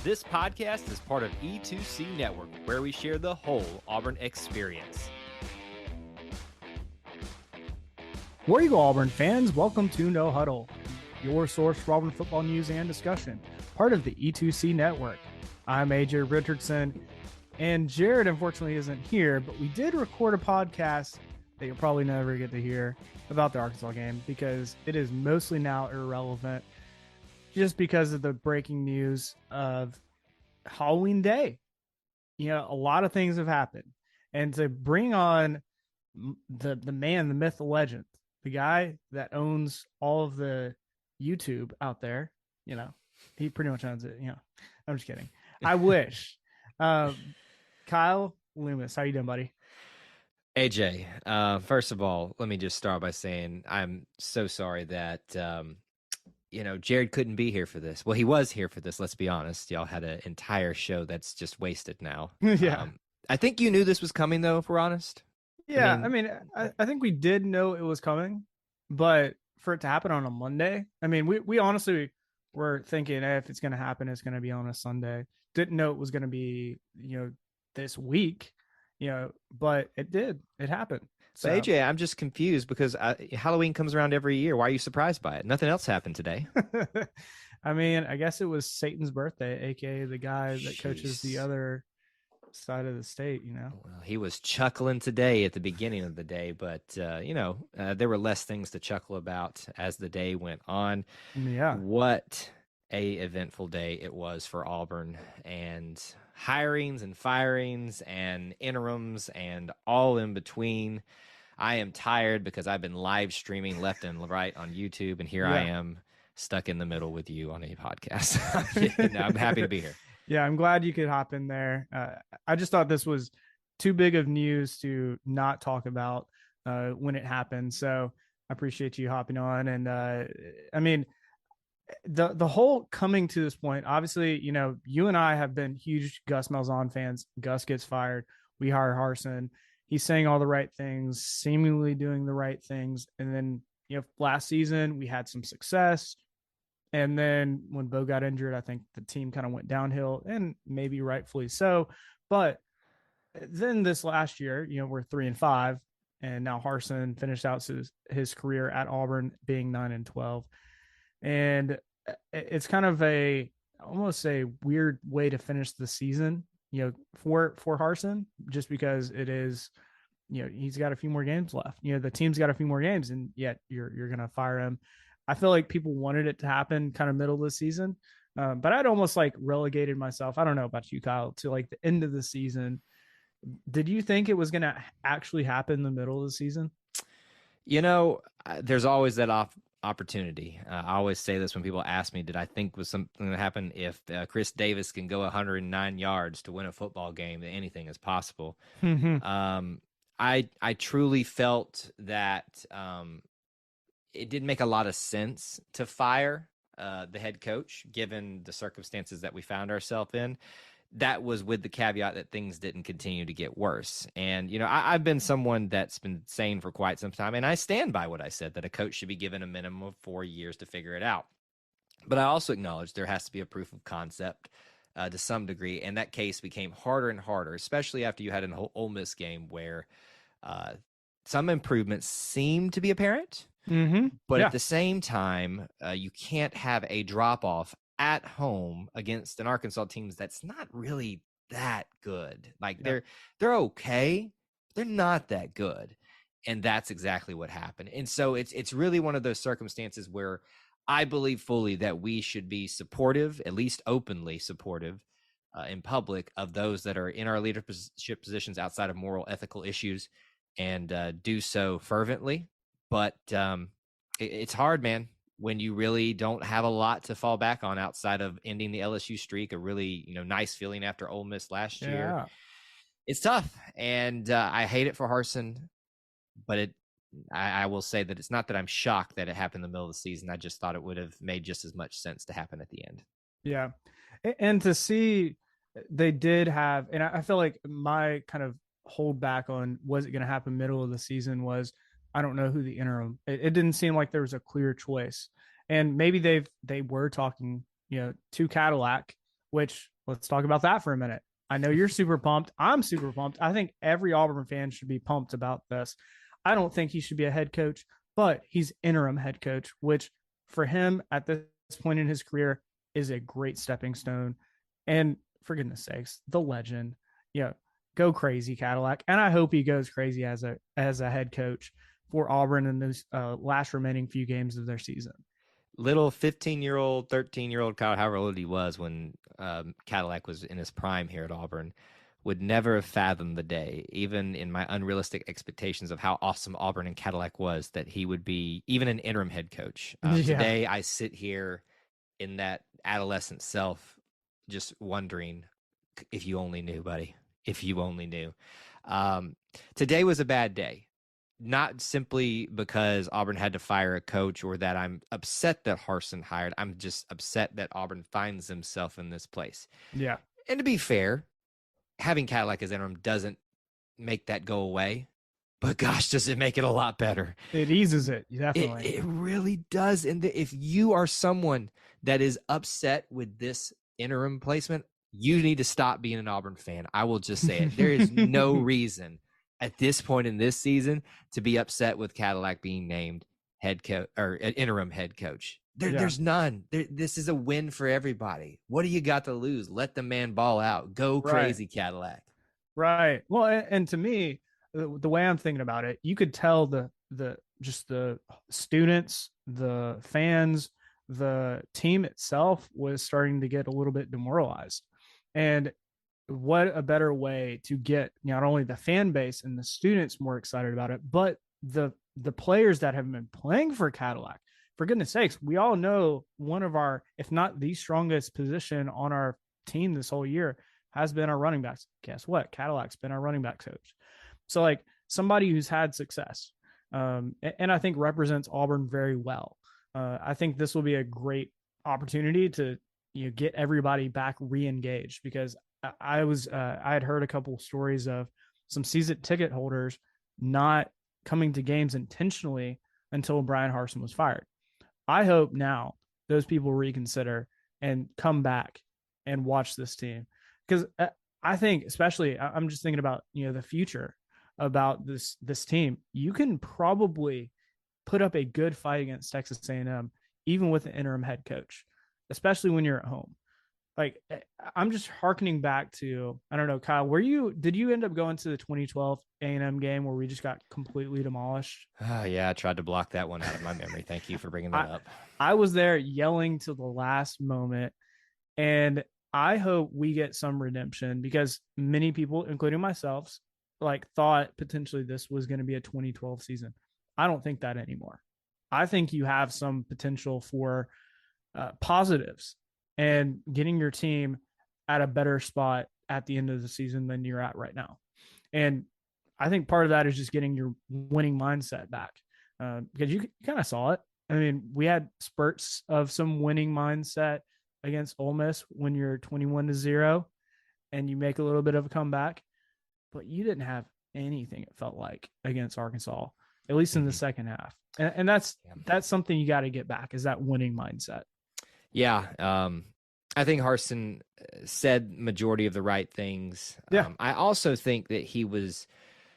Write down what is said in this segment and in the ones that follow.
This podcast is part of E2C Network, where we share the whole Auburn experience. War Eagle Auburn fans, welcome to No Huddle, your source for Auburn football news and discussion, part of the E2C Network. I'm AJ Richardson, and Jared unfortunately isn't here, but we did record a podcast that you'll probably never get to hear about the Arkansas game because it is mostly now irrelevant just because of the breaking news of Halloween Day. You know, a lot of things have happened. And to bring on the man, the myth, the legend, the guy that owns all of the YouTube out there, you know, he pretty much owns it. You know, I'm just kidding. I wish. Kyle Loomis, how you doing, buddy? AJ, first of all, let me just start by saying I'm so sorry that, Jared couldn't be here for this. Well, he was here for this, let's be honest. Y'all had an entire show that's just wasted now. Yeah. I think you knew this was coming, though, if we're honest. Yeah, I think we did know it was coming, but for it to happen on a Monday, I mean, we honestly were thinking, hey, if it's going to happen, it's going to be on a Sunday. Didn't know it was going to be, this week, but it did. It happened. So AJ, I'm just confused because Halloween comes around every year. Why are you surprised by it? Nothing else happened today. I mean, I guess it was Satan's birthday, aka the guy that coaches the other side of the state. Well, he was chuckling today at the beginning of the day, but there were less things to chuckle about as the day went on. Yeah, what a eventful day it was for Auburn, and hirings and firings and interims and all in between. I am tired because I've been live streaming left and right on YouTube, and here I am stuck in the middle with you on a podcast. I'm happy to be here. Yeah, I'm glad you could hop in there. I just thought this was too big of news to not talk about when it happened. So I appreciate you hopping on. And I mean, the whole coming to this point, obviously, you and I have been huge Gus Malzahn fans. Gus gets fired. We hire Harsin. He's saying all the right things, seemingly doing the right things. And then, last season we had some success. And then when Bo got injured, I think the team kind of went downhill, and maybe rightfully so. But then this last year, we're 3-5, and now Harsin finished out his career at Auburn being 9-12. And it's kind of almost a weird way to finish the season, for Harsin, just because it is, he's got a few more games left. The team's got a few more games, and yet you're going to fire him. I feel like people wanted it to happen kind of middle of the season, but I'd almost like relegated myself. I don't know about you, Kyle, to like the end of the season. Did you think it was going to actually happen in the middle of the season? There's always that opportunity. I always say this when people ask me, did I think was something that happened? If Chris Davis can go 109 yards to win a football game, then anything is possible. I truly felt that it didn't make a lot of sense to fire the head coach, given the circumstances that we found ourselves in. That was with the caveat that things didn't continue to get worse. And, I've been someone that's been saying for quite some time, and I stand by what I said, that a coach should be given a minimum of 4 years to figure it out. But I also acknowledge there has to be a proof of concept to some degree, and that case became harder and harder, especially after you had an Ole Miss game where some improvements seemed to be apparent. But at the same time, you can't have a drop-off at home against an Arkansas team that's not really that good. Like they're okay, they're not that good, and that's exactly what happened. And so it's really one of those circumstances where I believe fully that we should be supportive, at least openly supportive, in public, of those that are in our leadership positions outside of moral, ethical issues, and do so fervently. But it's hard, man, when you really don't have a lot to fall back on outside of ending the LSU streak, a really nice feeling after Ole Miss last year. It's tough, and I hate it for Harsin, but I will say that it's not that I'm shocked that it happened in the middle of the season. I just thought it would have made just as much sense to happen at the end. Yeah, and to see they did have, and I feel like my kind of hold back on was it going to happen middle of the season was I don't know who the interim. It didn't seem like there was a clear choice, and maybe they were talking, to Cadillac which let's talk about that for a minute. I know you're super pumped. I'm super pumped. I think every Auburn fan should be pumped about this. I don't think he should be a head coach, but he's interim head coach, which for him at this point in his career is a great stepping stone. And for goodness sakes, the legend, yeah, go crazy, Cadillac. And I hope he goes crazy as a head coach for Auburn in those last remaining few games of their season. Little 15-year-old, 13-year-old Kyle, however old he was when Cadillac was in his prime here at Auburn, would never have fathomed the day, even in my unrealistic expectations of how awesome Auburn and Cadillac was, that he would be even an interim head coach. Today, I sit here in that adolescent self just wondering, if you only knew, buddy, if you only knew. Today was a bad day. Not simply because Auburn had to fire a coach or that I'm upset that Harsin hired. I'm just upset that Auburn finds himself in this place. Yeah. And to be fair, having Cadillac as interim doesn't make that go away. But gosh, does it make it a lot better. It eases it, definitely. It really does. And if you are someone that is upset with this interim placement, you need to stop being an Auburn fan. I will just say it. There is no reason at this point in this season to be upset with Cadillac being named head coach or interim head coach. There's none. This is a win for everybody. What do you got to lose? Let the man ball out. Go crazy, Cadillac. Right. Well, and to me, the way I'm thinking about it, you could tell the just the students, the fans, the team itself was starting to get a little bit demoralized. And what a better way to get not only the fan base and the students more excited about it, but the players that have been playing for Cadillac. For goodness sakes, we all know one of our, if not the strongest position on our team this whole year has been our running backs. Guess what? Cadillac's been our running back coach. So like somebody who's had success, and I think represents Auburn very well. I think this will be a great opportunity to get everybody back re-engaged, because I had heard a couple of stories of some season ticket holders not coming to games intentionally until Bryan Harsin was fired. I hope now those people reconsider and come back and watch this team, because I think, especially, I'm just thinking about the future about this team. You can probably put up a good fight against Texas A&M even with an interim head coach, especially when you're at home. Like, I'm just hearkening back to, I don't know, Kyle, did you end up going to the 2012 A&M game where we just got completely demolished? Yeah, I tried to block that one out of my memory. Thank you for bringing that up. I was there yelling till the last moment, and I hope we get some redemption, because many people, including myself, thought potentially this was going to be a 2012 season. I don't think that anymore. I think you have some potential for positives and getting your team at a better spot at the end of the season than you're at right now. And I think part of that is just getting your winning mindset back, because you kind of saw it. I mean, we had spurts of some winning mindset against Ole Miss when you're 21-0 and you make a little bit of a comeback, but you didn't have anything, it felt like, against Arkansas, at least in the second half. And that's something you got to get back, is that winning mindset. Yeah. I think Harsin said majority of the right things. Yeah. I also think that he was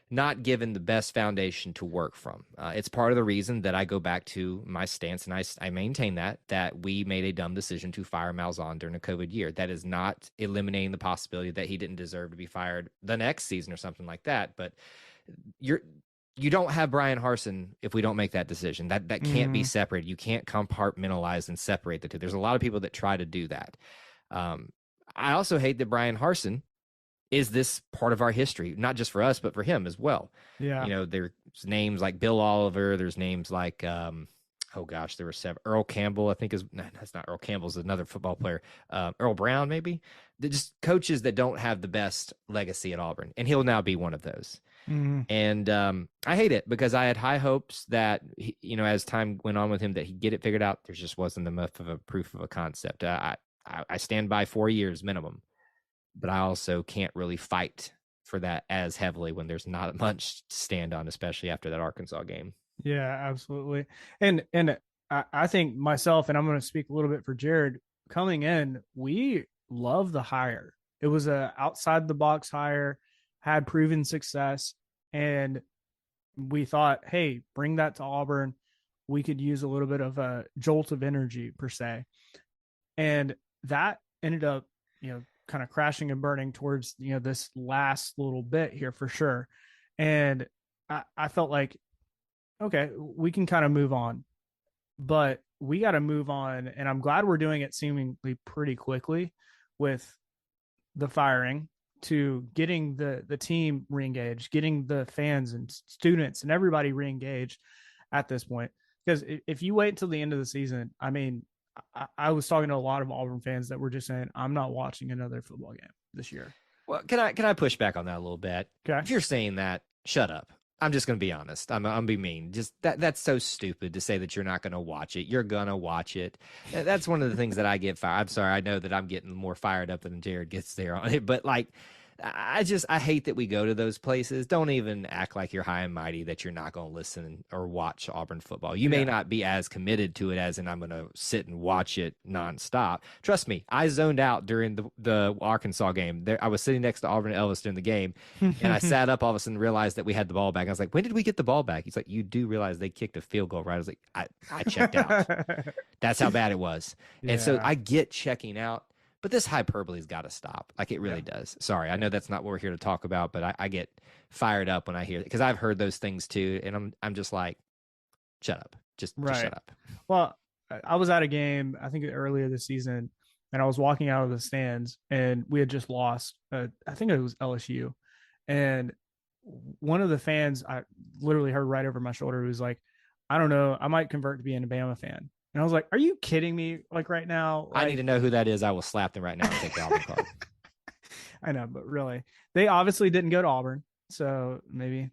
not given the best foundation to work from. It's part of the reason that I go back to my stance, and I maintain that we made a dumb decision to fire Malzahn during a COVID year. That is not eliminating the possibility that he didn't deserve to be fired the next season or something like that. But you don't have Bryan Harsin if we don't make that decision. That can't be separated. You can't compartmentalize and separate the two. There's a lot of people that try to do that. I also hate that Bryan Harsin is this part of our history, not just for us, but for him as well. Yeah. There's names like Bill Oliver. There's names like, there were seven. Earl Campbell, I think that's not Earl Campbell's another football player. Earl Brown, maybe. They're just coaches that don't have the best legacy at Auburn, and he'll now be one of those. And I hate it, because I had high hopes that, as time went on with him, that he'd get it figured out. There just wasn't enough of a proof of a concept. I stand by 4 years minimum, but I also can't really fight for that as heavily when there's not much to stand on, especially after that Arkansas game. Yeah, absolutely. And I think myself, and I'm going to speak a little bit for Jared, coming in, we love the hire. It was a outside the box hire, had proven success, and we thought, hey, bring that to Auburn. We could use a little bit of a jolt of energy per se. And that ended up, kind of crashing and burning towards, this last little bit here for sure. And I felt like, okay, we can kind of move on, but we got to move on. And I'm glad we're doing it seemingly pretty quickly with the firing to getting the team reengaged, getting the fans and students and everybody reengaged at this point. Because if you wait until the end of the season, I mean, I was talking to a lot of Auburn fans that were just saying, I'm not watching another football game this year. Well, can I push back on that a little bit? Okay. If you're saying that, shut up. I'm just going to be honest. I'm going to be mean. Just that's so stupid to say that you're not going to watch it. You're going to watch it. That's one of the things that I get fired. I'm sorry. I know that I'm getting more fired up than Jared gets there on it, but like, I hate that we go to those places. Don't even act like you're high and mighty that you're not going to listen or watch Auburn football. You may not be as committed to it as in I'm going to sit and watch it nonstop. Trust me, I zoned out during the Arkansas game. There, I was sitting next to Auburn and Elvis during the game, and I sat up all of a sudden and realized that we had the ball back. I was like, when did we get the ball back? He's like, you do realize they kicked a field goal, right? I was like, I checked out. That's how bad it was. Yeah. And so I get checking out. But this hyperbole's got to stop. Like it really does. Sorry, I know that's not what we're here to talk about, but I get fired up when I hear it because I've heard those things too, and I'm just like, shut up, just shut up. Well, I was at a game I think earlier this season, and I was walking out of the stands, and we had just lost. I think it was LSU, and one of the fans I literally heard right over my shoulder was like, "I don't know, I might convert to being a Bama fan." And I was like, are you kidding me? Like right now? Like, I need to know who that is. I will slap them right now and take the Auburn card. I know, but really, they obviously didn't go to Auburn. So maybe,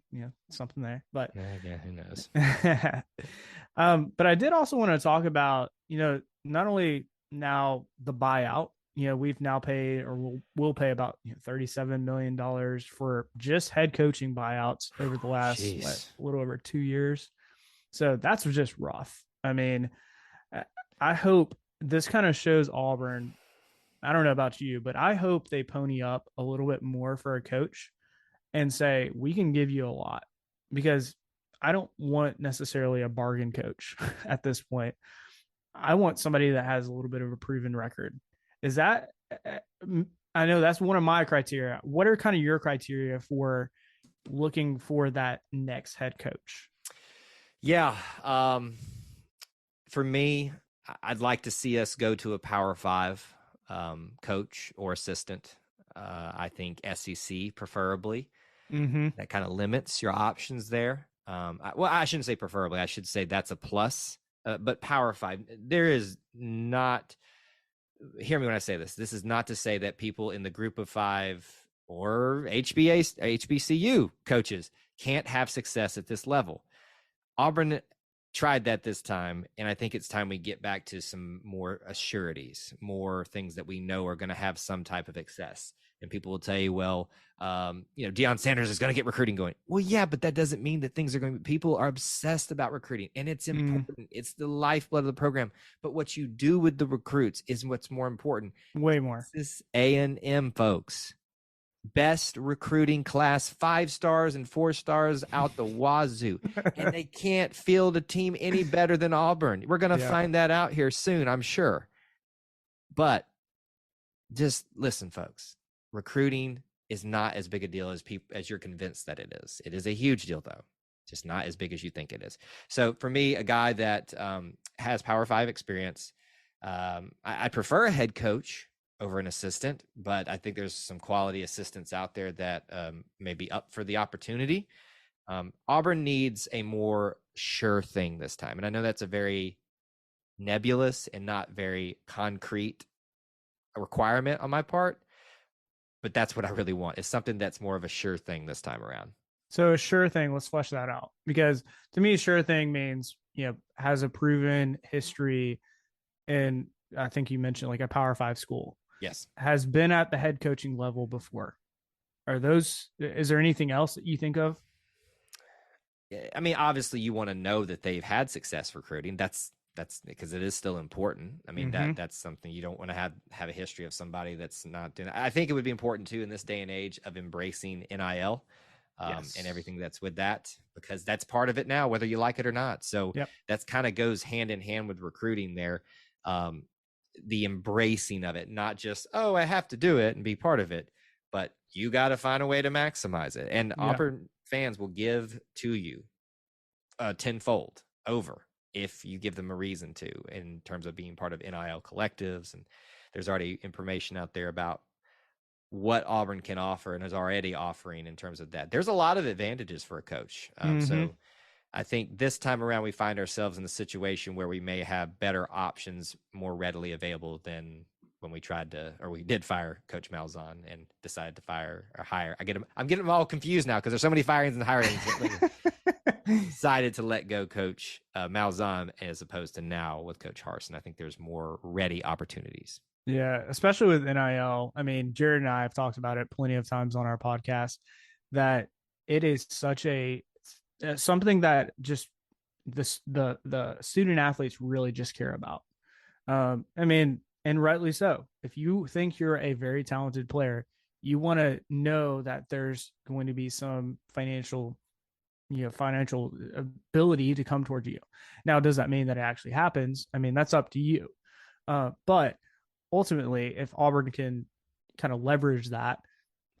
something there. But yeah, who knows? But I did also want to talk about, not only now the buyout, we've now paid or we'll pay about $37 million for just head coaching buyouts over the last a little over 2 years. So that's just rough. I mean, I hope this kind of shows Auburn. I don't know about you, but I hope they pony up a little bit more for a coach and say, we can give you a lot, because I don't want necessarily a bargain coach at this point. I want somebody that has a little bit of a proven record. Is that, I know that's one of my criteria. What are kind of your criteria for looking for that next head coach? Yeah. For me, I'd like to see us go to a Power 5 coach or assistant. I think SEC preferably. Mm-hmm. That kind of limits your options there. I shouldn't say preferably. I should say that's a plus. But Power 5, there is not. Hear me when I say this. This is not to say that people in the Group of 5 or HBCU coaches can't have success at this level. Auburn tried that this time, and I think it's time we get back to some more assurities, more things that we know are going to have some type of success. And people will tell you, well, Deion Sanders is going to get recruiting going. Well, yeah, but that doesn't mean that things are going to. People are obsessed about recruiting, and it's important. It's the lifeblood of the program. But what you do with the recruits is what's more important. Way more. This A&M, folks. Best recruiting class, 5 stars and 4 stars out the wazoo. And they can't field a team any better than Auburn. We're going to find that out here soon, I'm sure. But just listen, folks. Recruiting is not as big a deal as you're convinced that it is. It is a huge deal, though. Just not as big as you think it is. So for me, a guy that has Power 5 experience, I prefer a head coach over an assistant, but I think there's some quality assistants out there that may be up for the opportunity. Auburn needs a more sure thing this time. And I know that's a very nebulous and not very concrete requirement on my part, but that's what I really want, is something that's more of a sure thing this time around. So a sure thing, let's flesh that out, because to me, sure thing means, has a proven history. And I think you mentioned like a Power 5 school. Yes. Has been at the head coaching level before. Is there anything else that you think of? I mean, obviously you want to know that they've had success recruiting. That's that's because it is still important. I mean, Mm-hmm. that's something you don't want to have a history of somebody that's not doing. I think it would be important too in this day and age of embracing NIL, and Yes. everything that's with that, because that's part of it now, whether you like it or not. So Yep. that's kind of goes hand in hand with recruiting there. Um, the embracing of it, not just, oh, I have to do it and be part of it, but you got to find a way to maximize it. And Yeah. Auburn fans will give to you tenfold over if you give them a reason to, in terms of being part of NIL collectives. And there's already information out there about what Auburn can offer and is already offering in terms of that. There's a lot of advantages for a coach. Mm-hmm. So I think this time around we find ourselves in the situation where we may have better options more readily available than when we tried to, or we did fire Coach Malzahn and decided to fire or hire. I'm getting them all confused now because there's so many firings and hirings. Decided to let go Coach Malzahn as opposed to now with Coach Harsin. I think there's more ready opportunities. Yeah, especially with NIL. I mean, Jared and I have talked about it plenty of times on our podcast that it is such a something that just the student athletes really just care about. I mean, and rightly so. If you think you're a very talented player, you want to know that there's going to be some financial ability to come towards you. Now, does that mean that it actually happens? I mean, that's up to you. But ultimately, if Auburn can kind of leverage that,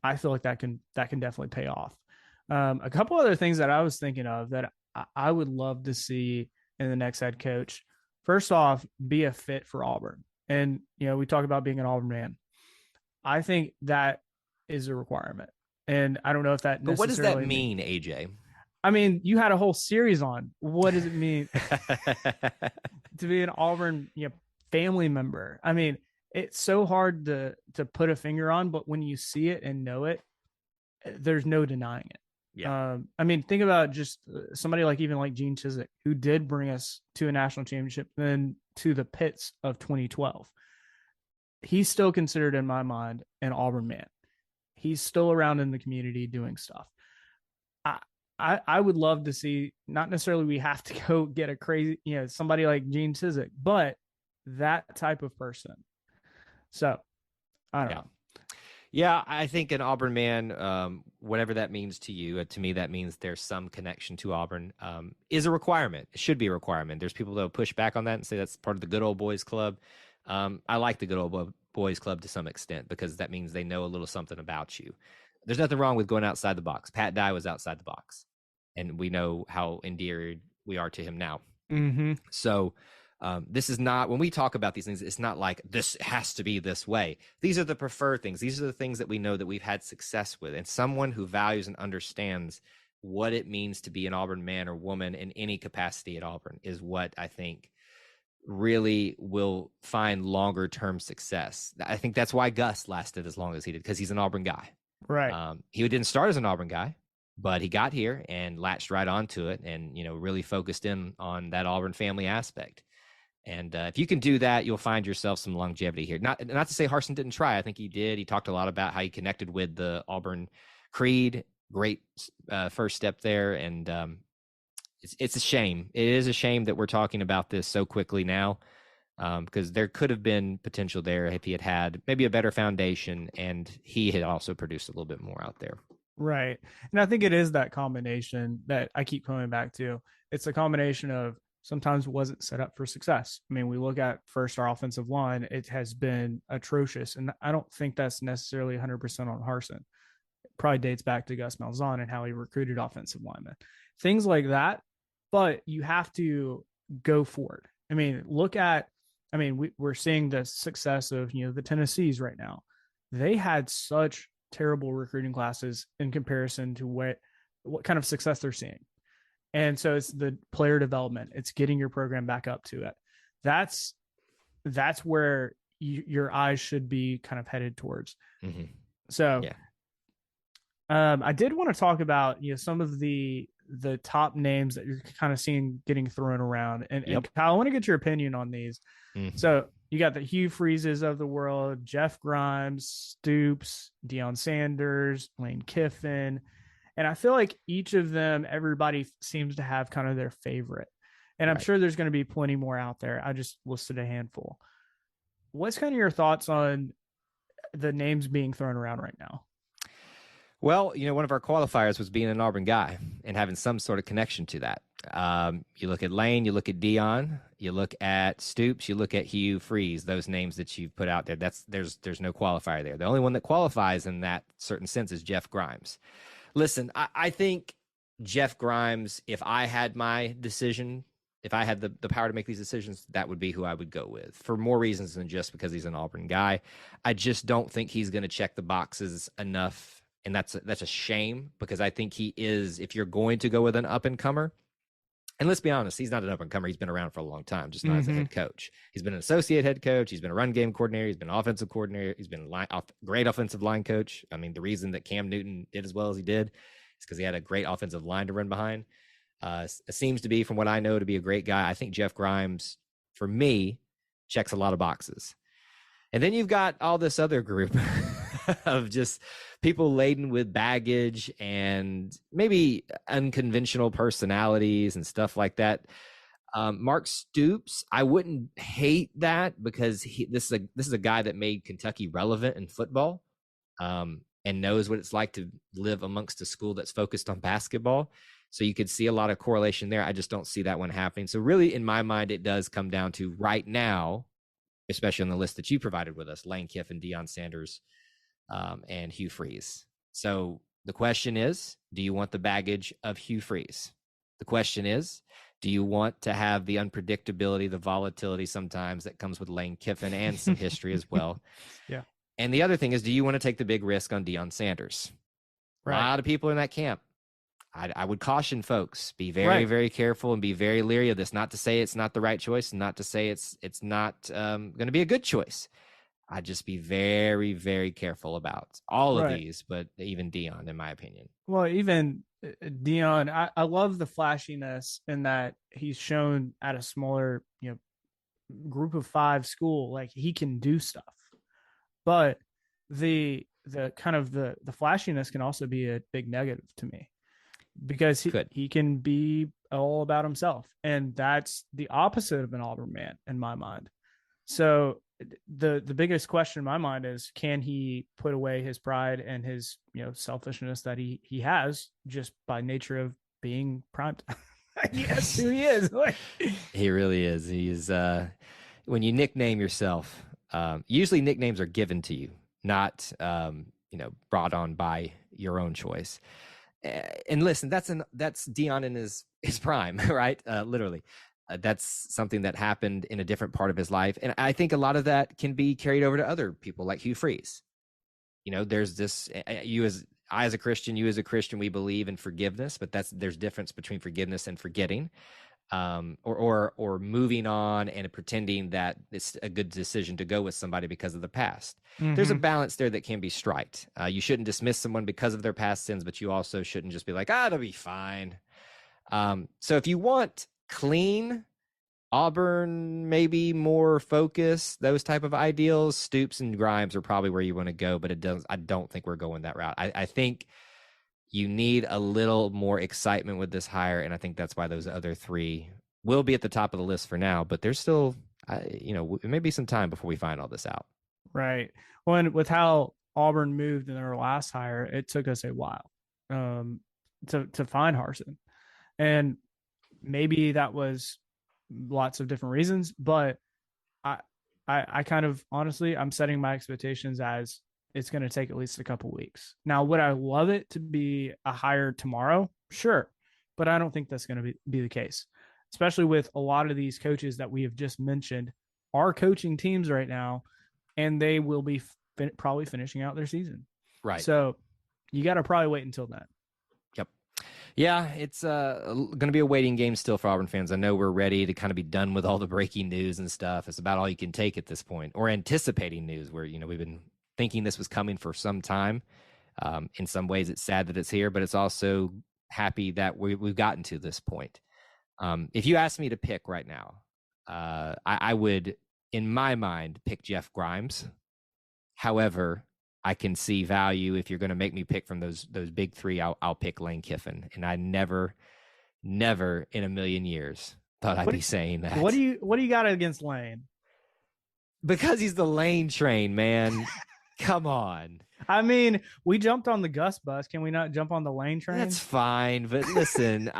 I feel like that can definitely pay off. A couple other things that I was thinking of that I would love to see in the next head coach. First off, be a fit for Auburn. And, we talk about being an Auburn man. I think that is a requirement. And I don't know if that But what does that necessarily mean, AJ? I mean, you had a whole series on what does it mean to be an Auburn, family member. I mean, it's so hard to put a finger on, but when you see it and know it, there's no denying it. Yeah. I mean, think about just somebody like even like Gene Chizik, who did bring us to a national championship, then to the pits of 2012. He's still considered in my mind an Auburn man. He's still around in the community doing stuff. I would love to see, not necessarily we have to go get a crazy, somebody like Gene Chizik, but that type of person. So I don't know. Yeah, I think an Auburn man, whatever that means to you, to me, that means there's some connection to Auburn, is a requirement. It should be a requirement. There's people that will push back on that and say that's part of the good old boys club. I like the good old boys club to some extent because that means they know a little something about you. There's nothing wrong with going outside the box. Pat Dye was outside the box, and we know how endeared we are to him now. Mm-hmm. So this is not, when we talk about these things, it's not like this has to be this way. These are the preferred things. These are the things that we know that we've had success with. And someone who values and understands what it means to be an Auburn man or woman in any capacity at Auburn is what I think really will find longer term success. I think that's why Gus lasted as long as he did, because he's an Auburn guy. Right. He didn't start as an Auburn guy, but he got here and latched right onto it and, really focused in on that Auburn family aspect. And if you can do that, you'll find yourself some longevity here. Not to say Harsin didn't try. I think he did. He talked a lot about how he connected with the Auburn creed. Great first step there. And it's a shame. It is a shame that we're talking about this so quickly now, because there could have been potential there if he had maybe a better foundation and he had also produced a little bit more out there. Right. And I think it is that combination that I keep coming back to. It's a combination of sometimes wasn't set up for success. I mean, we look at first our offensive line, it has been atrocious. And I don't think that's necessarily 100% on Harsin. It probably dates back to Gus Malzahn and how he recruited offensive linemen, things like that. But you have to go for it. I mean, we're seeing the success of, the Tennessees right now. They had such terrible recruiting classes in comparison to what kind of success they're seeing. And so it's the player development. It's getting your program back up to it. That's where your eyes should be kind of headed towards. Mm-hmm. So, yeah. I did want to talk about some of the top names that you're kind of seeing getting thrown around. And Kyle, I want to get your opinion on these. Mm-hmm. So you got the Hugh Freezes of the world, Jeff Grimes, Stoops, Deion Sanders, Lane Kiffin. And I feel like each of them, everybody seems to have kind of their favorite. And I'm Right. sure there's going to be plenty more out there. I just listed a handful. What's kind of your thoughts on the names being thrown around right now? Well, one of our qualifiers was being an Auburn guy and having some sort of connection to that. You look at Lane, you look at Dion, you look at Stoops, you look at Hugh Freeze. Those names that you've put out there, there's no qualifier there. The only one that qualifies in that certain sense is Jeff Grimes. Listen, I think Jeff Grimes, if I had my decision, if I had the power to make these decisions, that would be who I would go with for more reasons than just because he's an Auburn guy. I just don't think he's going to check the boxes enough. And that's a shame, because I think he is, if you're going to go with an up and comer, and let's be honest, he's not an up and comer. He's been around for a long time, just not as a head coach. He's been an associate head coach. He's been a run game coordinator. He's been an offensive coordinator. He's been a great offensive line coach. I mean, the reason that Cam Newton did as well as he did is because he had a great offensive line to run behind. Seems to be, from what I know, to be a great guy. I think Jeff Grimes, for me, checks a lot of boxes. And then you've got all this other group of just people laden with baggage and maybe unconventional personalities and stuff like that. Mark Stoops, I wouldn't hate that, because this is a guy that made Kentucky relevant in football, and knows what it's like to live amongst a school that's focused on basketball. So you could see a lot of correlation there. I just don't see that one happening. So really, in my mind, it does come down to right now, especially on the list that you provided with us, Lane Kiffin, Deion Sanders, and Hugh Freeze. So the question is, do you want the baggage of Hugh Freeze? The question is, do you want to have the unpredictability, the volatility sometimes that comes with Lane Kiffin and some history as well? Yeah. And the other thing is, do you want to take the big risk on Deion Sanders? Right. A lot of people in that camp. I would caution folks, be very, very careful and be very leery of this. Not to say it's not the right choice, not to say it's not going to be a good choice. I'd just be very, very careful about all of these, but even Deion, in my opinion. Well, even Deion, I love the flashiness in that he's shown at a smaller, group of 5 school, like he can do stuff. But the kind of the flashiness can also be a big negative to me, because he can be all about himself, and that's the opposite of an Auburn man in my mind. So the biggest question in my mind is, can he put away his pride and his selfishness that he has just by nature of being primed? Yes, who he is. He really is. He's when you nickname yourself, usually nicknames are given to you, not brought on by your own choice. And listen, that's Deion in his prime, right? Literally. That's something that happened in a different part of his life. And I think a lot of that can be carried over to other people like Hugh Freeze. There's this, I as a Christian, you as a Christian, we believe in forgiveness, but there's difference between forgiveness and forgetting, or moving on and pretending that it's a good decision to go with somebody because of the past. Mm-hmm. There's a balance there that can be striked. You shouldn't dismiss someone because of their past sins, but you also shouldn't just be like, it'll be fine. So if you want clean Auburn, maybe more focus, those type of ideals, Stoops and Grimes are probably where you want to go, but I don't think we're going that route. I think you need a little more excitement with this hire, and I think that's why those other 3 will be at the top of the list for now, but there's still it may be some time before we find all this out. Right. Well, and with how Auburn moved in their last hire, it took us a while to find Harsin. And maybe that was lots of different reasons, but I kind of, honestly, I'm setting my expectations as it's going to take at least a couple weeks. Now, would I love it to be a hire tomorrow? Sure. But I don't think that's going to be the case, especially with a lot of these coaches that we have just mentioned are coaching teams right now, and they will be probably finishing out their season. Right. So you got to probably wait until then. Yeah, it's going to be a waiting game still for Auburn fans. I know we're ready to kind of be done with all the breaking news and stuff. It's about all you can take at this point, or anticipating news where, we've been thinking this was coming for some time. In some ways, it's sad that it's here, but it's also happy that we've gotten to this point. If you ask me to pick right now, I would, in my mind, pick Jeff Grimes. However, I can see value. If you're going to make me pick from those big 3, I'll pick Lane Kiffin. And I never in a million years thought I'd be saying that. What do you got against Lane? Because he's the Lane train, man. Come on. I mean, we jumped on the Gus bus. Can we not jump on the Lane train? That's fine, but listen,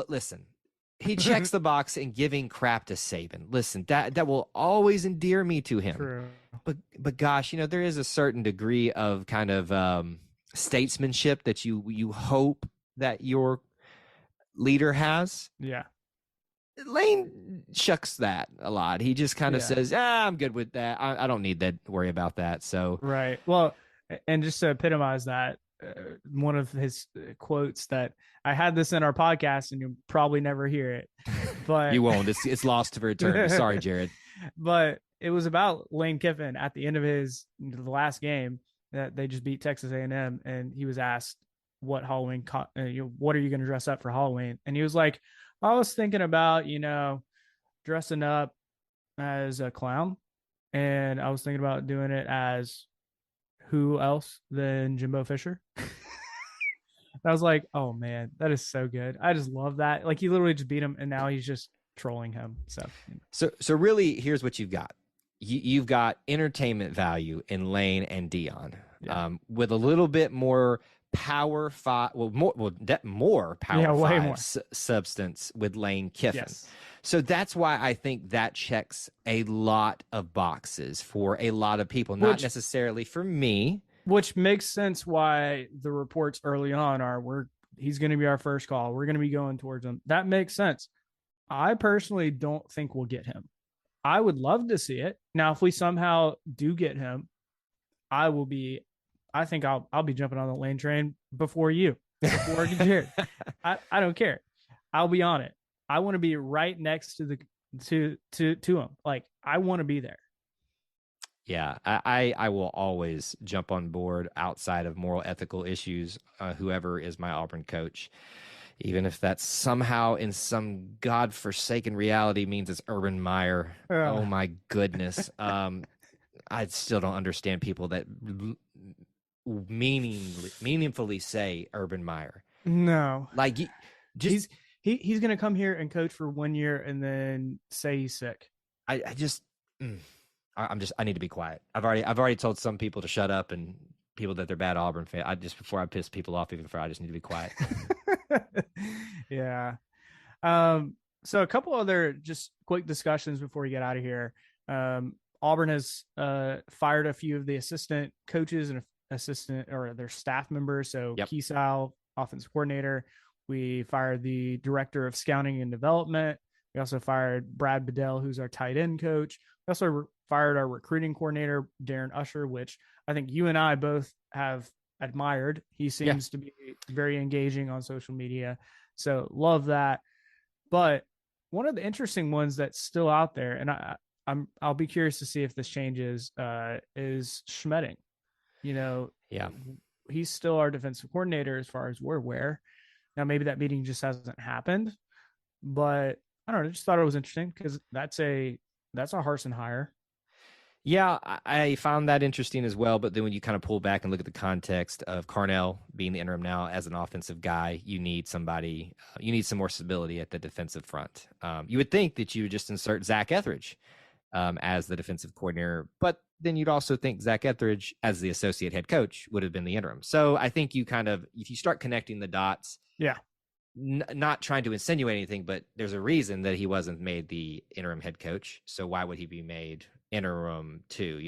listen. He checks the box in giving crap to Saban. Listen, that will always endear me to him. True. But gosh, there is a certain degree of kind of statesmanship that you hope that your leader has. Yeah. Lane shucks that a lot. He just kind of says, I'm good with that. I don't need to worry about that. So right. Well, and just to epitomize that, one of his quotes that I had this in our podcast, and you'll probably never hear it, but you won't. It's lost for eternity. Sorry, Jared. But it was about Lane Kiffin at the end of the last game that they just beat Texas A&M, and he was asked what Halloween, what are you going to dress up for Halloween? And he was like, I was thinking about, dressing up as a clown, and I was thinking about doing it as who else than Jimbo Fisher. I was like, oh man, that is so good. I just love that. Like, he literally just beat him, and now he's just trolling him. So really, here's what you've got. You've got entertainment value in Lane and Dion, with a little bit more more power five more. Substance with Lane Kiffin. Yes. So that's why I think that checks a lot of boxes for a lot of people, not necessarily for me. Which makes sense why the reports early on are he's going to be our first call. We're going to be going towards him. That makes sense. I personally don't think we'll get him. I would love to see it. Now, if we somehow do get him, I think I'll be jumping on the Lane train before Jared. I don't care. I'll be on it. I want to be right next to him. Like, I want to be there. Yeah, I will always jump on board outside of moral, ethical issues, whoever is my Auburn coach, even if that somehow in some godforsaken reality means it's Urban Meyer. Oh my goodness. I still don't understand people that meaningfully say Urban Meyer. No. Like, he's going to come here and coach for 1 year and then say he's sick. I need to be quiet. I've already told some people to shut up, and people that they're bad Auburn fan. Before I piss people off even further, I just need to be quiet. Yeah. So a couple other just quick discussions before we get out of here. Auburn has fired a few of the assistant coaches and their staff members. So Keesau, offensive coordinator. We fired the director of scouting and development. We also fired Brad Bedell, who's our tight end coach. We also fired our recruiting coordinator, Darren Usher, which I think you and I both have admired. He seems to be very engaging on social media. So love that. But one of the interesting ones that's still out there, and I'll be curious to see if this changes, is Schmedding. He's still our defensive coordinator as far as we're aware. Now, maybe that meeting just hasn't happened, but I don't know. I just thought it was interesting because that's a Harsin hire. Yeah, I found that interesting as well. But then when you kind of pull back and look at the context of Carnell being the interim now as an offensive guy, you need some more stability at the defensive front. You would think that you would just insert Zach Etheridge as the defensive coordinator, but then you'd also think Zach Etheridge as the associate head coach would have been the interim. So I think you if you start connecting the dots, not trying to insinuate anything, but there's a reason that he wasn't made the interim head coach. So why would he be made interim too?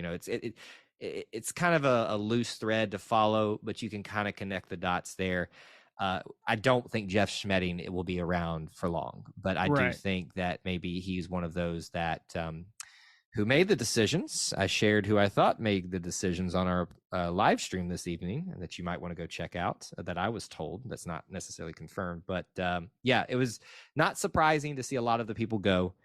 It's kind of a loose thread to follow, but you can kind of connect the dots there. I don't think Jeff Schmedding will be around for long, but I do think that maybe he's one of those that who made the decisions. I shared who I thought made the decisions on our live stream this evening, and that you might want to go check out, that I was told. That's not necessarily confirmed, but it was not surprising to see a lot of the people go,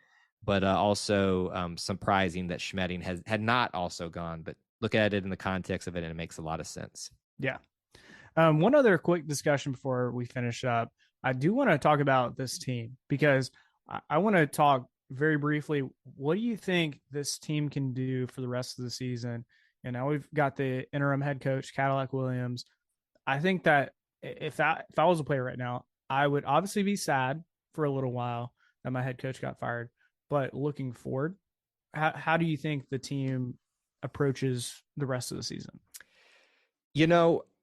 but also surprising that Schmedding had not also gone. But look at it in the context of it, and it makes a lot of sense. Yeah. One other quick discussion before we finish up. I do want to talk about this team because I want to talk very briefly. What do you think this team can do for the rest of the season? And now we've got the interim head coach, Cadillac Williams. I think that if I was a player right now, I would obviously be sad for a little while and my head coach got fired. But looking forward, how do you think the team approaches the rest of the season?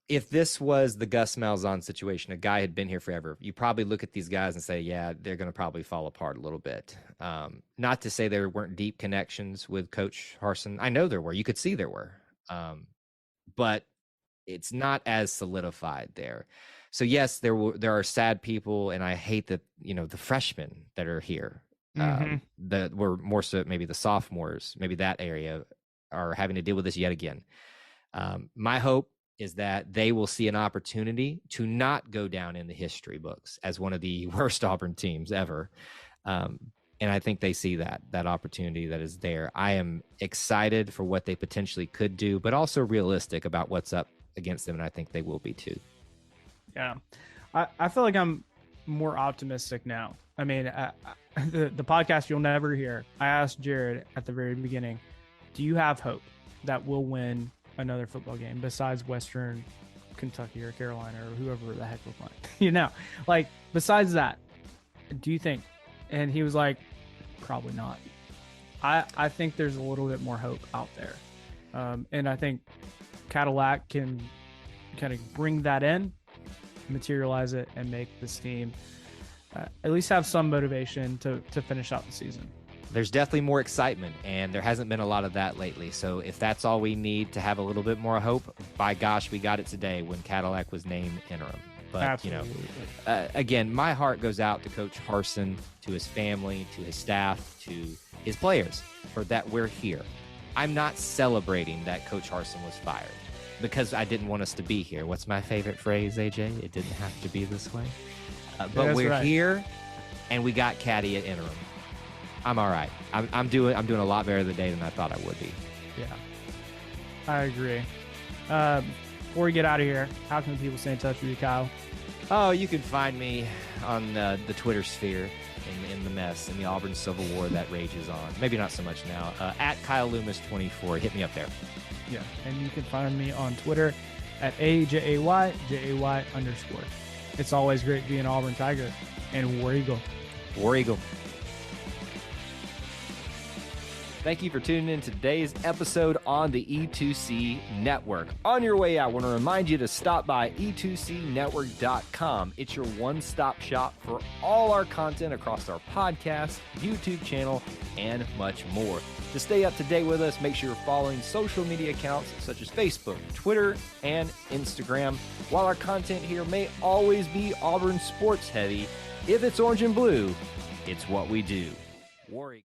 If this was the Gus Malzahn situation, a guy had been here forever, you probably look at these guys and say, yeah, they're going to probably fall apart a little bit. Not to say there weren't deep connections with Coach Harsin. I know there were. You could see there were. But it's not as solidified there. So, yes, there are sad people, and I hate that, the freshmen that are here, that were more so maybe the sophomores, maybe that area, are having to deal with this yet again. My hope is that they will see an opportunity to not go down in the history books as one of the worst Auburn teams ever. And I think they see that opportunity that is there. I am excited for what they potentially could do, but also realistic about what's up against them, and I think they will be too. Yeah. I feel like I'm more optimistic now. I mean, the podcast you'll never hear, I asked Jared at the very beginning, do you have hope that we'll win another football game besides Western Kentucky or Carolina or whoever the heck we're playing? Besides that, do you think? And he was like, probably not. I think there's a little bit more hope out there. And I think Cadillac can kind of bring that in, materialize it, and make this team at least have some motivation to finish out the season. There's definitely more excitement, and there hasn't been a lot of that lately. So if that's all we need to have a little bit more hope, by gosh, we got it today when Cadillac was named interim. But, Absolutely. Again, my heart goes out to Coach Harsin, to his family, to his staff, to his players, for that we're here. I'm not celebrating that Coach Harsin was fired because I didn't want us to be here. What's my favorite phrase, AJ? It didn't have to be this way. But we're here, and we got Caddy at interim. I'm all right. I'm doing a lot better today than I thought I would be. Yeah, I agree. Before we get out of here, how can people stay in touch with you, Kyle? Oh, you can find me on the Twitter sphere in the mess, in the Auburn Civil War that rages on. Maybe not so much now. At Kyle Loomis 24. Hit me up there. Yeah, and you can find me on Twitter at AJAY_. It's always great being Auburn Tiger. And War Eagle. War Eagle. Thank you for tuning in to today's episode on the E2C Network. On your way out, I want to remind you to stop by e2cnetwork.com. It's your one-stop shop for all our content across our podcast, YouTube channel, and much more. To stay up to date with us, make sure you're following social media accounts such as Facebook, Twitter, and Instagram. While our content here may always be Auburn sports heavy, if it's orange and blue, it's what we do. War Eagle.